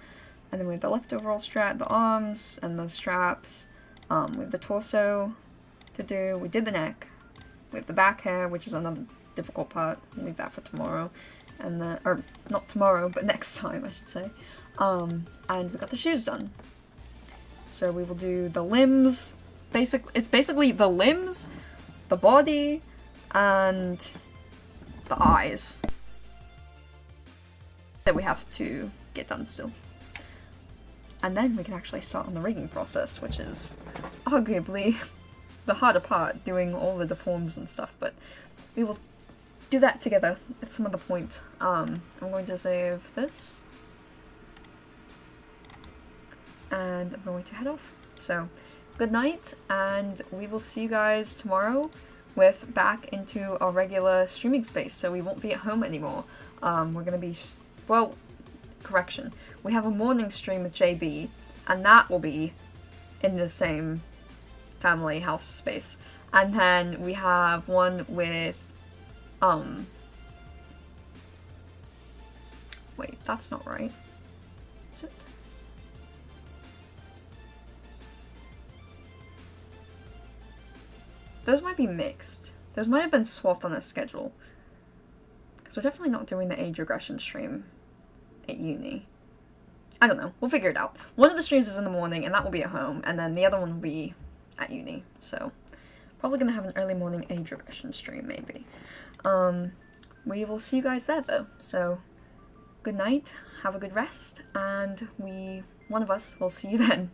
And then we have the left overall strap, the arms, and the straps. We have the torso to do. We did the neck. We have the back hair, which is another difficult part. We'll leave that for tomorrow. And then, or not tomorrow, but next time, I should say. And we got the shoes done. So we will do the limbs. It's basically the limbs, the body, and the eyes that we have to get done still. And then we can actually start on the rigging process, which is arguably the harder part, doing all the deforms and stuff, but we will do that together at some other point. I'm going to save this, and I'm going to head off. So, good night, and we will see you guys tomorrow with back into our regular streaming space, so we won't be at home anymore. We're gonna be, well, correction, we have a morning stream with JB, and that will be in the same family house space. And then we have one with, wait, that's not right. Is it? Those might be mixed. Those might have been swapped on a schedule. Because we're definitely not doing the age regression stream at uni. I don't know. We'll figure it out. One of the streams is in the morning, and that will be at home, and then the other one will be at uni. So, probably gonna have an early morning age regression stream, maybe. We will see you guys there, though. So, good night, have a good rest, and one of us will see you then.